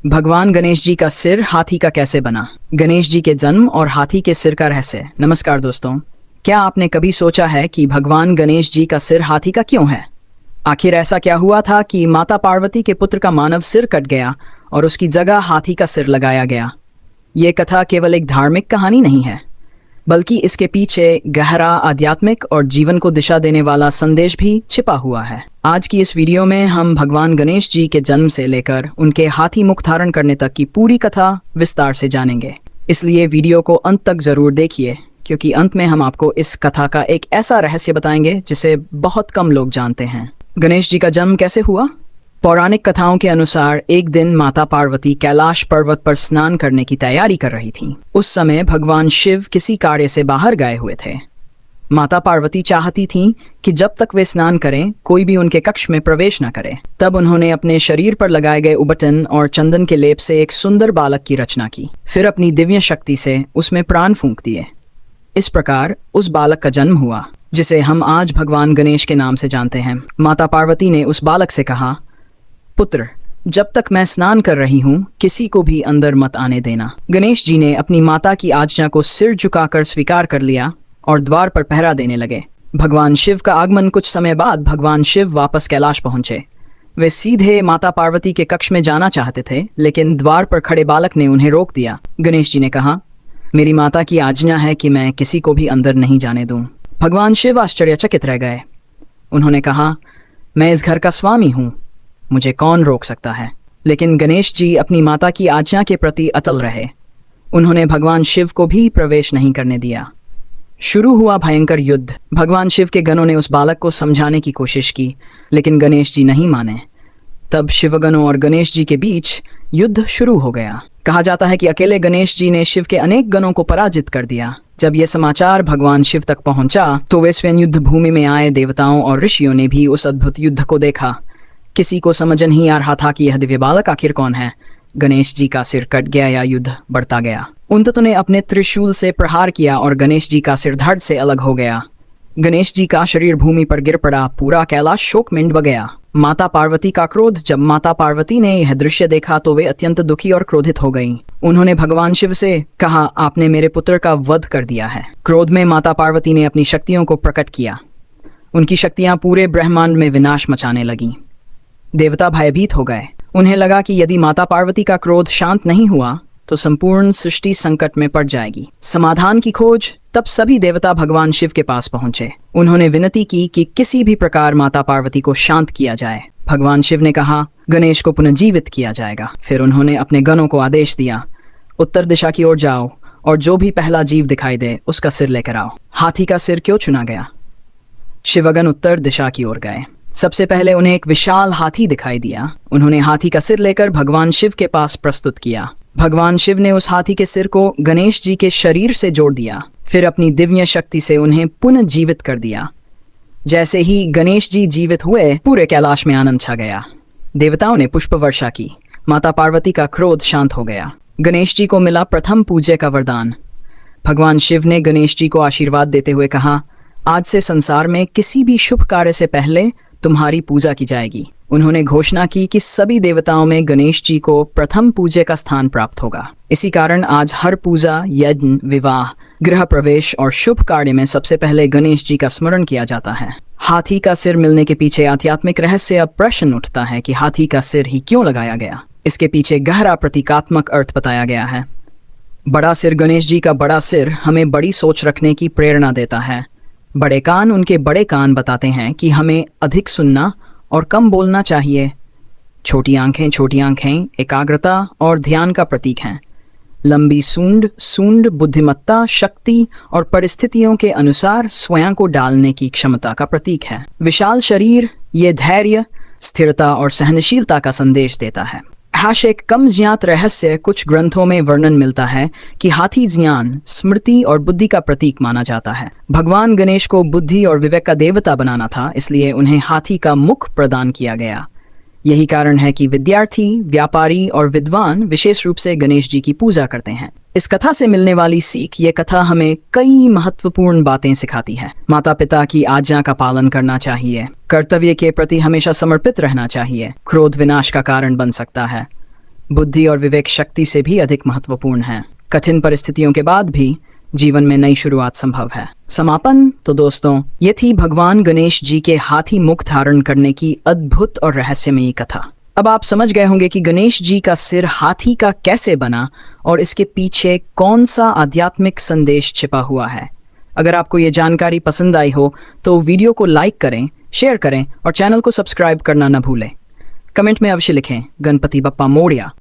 भगवान गणेश जी का सिर हाथी का कैसे बना? गणेश जी के जन्म और हाथी के सिर का रहस्य। नमस्कार दोस्तों, क्या आपने कभी सोचा है कि भगवान गणेश जी का सिर हाथी का क्यों है? आखिर ऐसा क्या हुआ था कि माता पार्वती के पुत्र का मानव सिर कट गया और उसकी जगह हाथी का सिर लगाया गया? ये कथा केवल एक धार्मिक कहानी नहीं है, बल्कि इसके पीछे गहरा आध्यात्मिक और जीवन को दिशा देने वाला संदेश भी छिपा हुआ है। आज की इस वीडियो में हम भगवान गणेश जी के जन्म से लेकर उनके हाथी मुख धारण करने तक की पूरी कथा विस्तार से जानेंगे। इसलिए वीडियो को अंत तक जरूर देखिए, क्योंकि अंत में हम आपको इस कथा का एक ऐसा रहस्य बताएंगे जिसे बहुत कम लोग जानते हैं। गणेश जी का जन्म कैसे हुआ? पौराणिक कथाओं के अनुसार एक दिन माता पार्वती कैलाश पर्वत पर स्नान करने की तैयारी कर रही थीं। उस समय भगवान शिव किसी कार्य से बाहर गए हुए थे। माता पार्वती चाहती थीं कि जब तक वे स्नान करें कोई भी उनके कक्ष में प्रवेश न करे। तब उन्होंने अपने शरीर पर लगाए गए उबटन और चंदन के लेप से एक सुंदर बालक की रचना की। फिर अपनी दिव्य शक्ति से उसमें प्राण फूंक दिए। इस प्रकार उस बालक का जन्म हुआ, जिसे हम आज भगवान गणेश के नाम से जानते हैं। माता पार्वती ने उस बालक से कहा, पुत्र, जब तक मैं स्नान कर रही हूँ किसी को भी अंदर मत आने देना। गणेश जी ने अपनी माता की आज्ञा को सिर झुकाकर स्वीकार कर लिया और द्वार पर पहरा देने लगे। भगवान शिव का आगमन कुछ समय बाद भगवान शिव वापस कैलाश पहुंचे। वे सीधे माता पार्वती के कक्ष में जाना चाहते थे, लेकिन द्वार पर खड़े बालक ने उन्हें रोक दिया। गणेश जी ने कहा, मेरी माता की आज्ञा है कि मैं किसी को भी अंदर नहीं जाने दूं। भगवान शिव आश्चर्यचकित रह गए। उन्होंने कहा, मैं इस घर का स्वामी हूँ, मुझे कौन रोक सकता है? लेकिन गणेश जी अपनी माता की आज्ञा के प्रति अटल रहे। उन्होंने भगवान शिव को भी प्रवेश नहीं करने दिया। शुरू हुआ भयंकर युद्ध। भगवान शिव के गणों ने उस बालक को समझाने की कोशिश की, लेकिन गणेश जी नहीं माने। तब शिवगणों और गणेश जी के बीच युद्ध शुरू हो गया। कहा जाता है कि अकेले गणेश जी ने शिव के अनेक गणों को पराजित कर दिया। जब यह समाचार भगवान शिव तक पहुंचा तो वे स्वयं युद्ध भूमि में आए देवताओं और ऋषियों ने भी उस अद्भुत युद्ध को देखा। किसी को समझ नहीं आ रहा था कि यह दिव्य बालक आखिर कौन है। गणेश जी का सिर कट गया या युद्ध बढ़ता गया। उन तत्वों ने अपने त्रिशूल से प्रहार किया और गणेश जी का सिर धड़ से अलग हो गया। गणेश जी का शरीर भूमि पर गिर पड़ा। पूरा कैलाश शोक में डूब गया। माता पार्वती का क्रोध। जब माता पार्वती ने यह दृश्य देखा तो वे अत्यंत दुखी और क्रोधित हो गईं। उन्होंने भगवान शिव से कहा, आपने मेरे पुत्र का वध कर दिया है। क्रोध में माता पार्वती ने अपनी शक्तियों को प्रकट किया। उनकी शक्तियां पूरे ब्रह्मांड में विनाश मचाने लगीं। देवता भयभीत हो गए। उन्हें लगा कि यदि माता पार्वती का क्रोध शांत नहीं हुआ तो संपूर्ण सृष्टि संकट में पड़ जाएगी। समाधान की खोज। तब सभी देवता भगवान शिव के पास पहुंचे। उन्होंने विनती की कि किसी भी प्रकार माता पार्वती को शांत किया जाए। भगवान शिव ने कहा, गणेश को पुनर्जीवित किया जाएगा। फिर उन्होंने अपने गणों को आदेश दिया, उत्तर दिशा की ओर जाओ और जो भी पहला जीव दिखाई दे उसका सिर लेकर आओ। हाथी का सिर क्यों चुना गया? शिवगण उत्तर दिशा की ओर गए। सबसे पहले उन्हें एक विशाल हाथी दिखाई दिया। उन्होंने हाथी का सिर लेकर भगवान शिव के पास प्रस्तुत किया। भगवान शिव ने उस हाथी के सिर को गणेश जी के शरीर से जोड़ दिया। फिर अपनी दिव्य शक्ति से उन्हें पुनः जीवित कर दिया। जैसे ही गणेश जी जीवित हुए पूरे कैलाश में आनंद छा गया। देवताओं ने पुष्प वर्षा की। माता पार्वती का क्रोध शांत हो गया। गणेश जी को मिला प्रथम पूज्य का वरदान। भगवान शिव ने गणेश जी को आशीर्वाद देते हुए कहा, आज से संसार में किसी भी शुभ कार्य से पहले तुम्हारी पूजा की जाएगी। उन्होंने घोषणा की कि सभी देवताओं में गणेश जी को प्रथम पूज्य का स्थान प्राप्त होगा। इसी कारण आज हर पूजा, यज्ञ, विवाह, गृह प्रवेश और शुभ कार्य में सबसे पहले गणेश जी का स्मरण किया जाता है। हाथी का सिर मिलने के पीछे आध्यात्मिक रहस्य। अब प्रश्न उठता है कि हाथी का सिर ही क्यों लगाया गया? इसके पीछे गहरा प्रतीकात्मक अर्थ बताया गया है। बड़ा सिर। गणेश जी का बड़ा सिर हमें बड़ी सोच रखने की प्रेरणा देता है। बड़े कान। उनके बड़े कान बताते हैं कि हमें अधिक सुनना और कम बोलना चाहिए। छोटी आंखें एकाग्रता और ध्यान का प्रतीक हैं। लंबी सूंड बुद्धिमत्ता, शक्ति और परिस्थितियों के अनुसार स्वयं को डालने की क्षमता का प्रतीक है। विशाल शरीर ये धैर्य, स्थिरता और सहनशीलता का संदेश देता है। एक कम ज्ञात रहस्य। कुछ ग्रंथों में वर्णन मिलता है कि हाथी ज्ञान, स्मृति और बुद्धि का प्रतीक माना जाता है। भगवान गणेश को बुद्धि और विवेक का देवता बनाना था, इसलिए उन्हें हाथी का मुख प्रदान किया गया। यही कारण है कि विद्यार्थी, व्यापारी और विद्वान विशेष रूप से गणेश जी की पूजा करते हैं। इस कथा से मिलने वाली सीख। ये कथा हमें कई महत्वपूर्ण बातें सिखाती है। माता पिता की आज्ञा का पालन करना चाहिए। कर्तव्य के प्रति हमेशा समर्पित रहना चाहिए। क्रोध विनाश का कारण बन सकता है। बुद्धि और विवेक शक्ति से भी अधिक महत्वपूर्ण है। कठिन परिस्थितियों के बाद भी जीवन में नई शुरुआत संभव है। समापन तो दोस्तों, ये थी भगवान गणेश जी के हाथी मुख धारण करने की अद्भुत और रहस्यमयी कथा। अब आप समझ गए होंगे कि गणेश जी का सिर हाथी का कैसे बना और इसके पीछे कौन सा आध्यात्मिक संदेश छिपा हुआ है। अगर आपको ये जानकारी पसंद आई हो तो वीडियो को लाइक करें, शेयर करें और चैनल को सब्सक्राइब करना न भूलें। कमेंट में अवश्य लिखें गणपति बप्पा मोरया।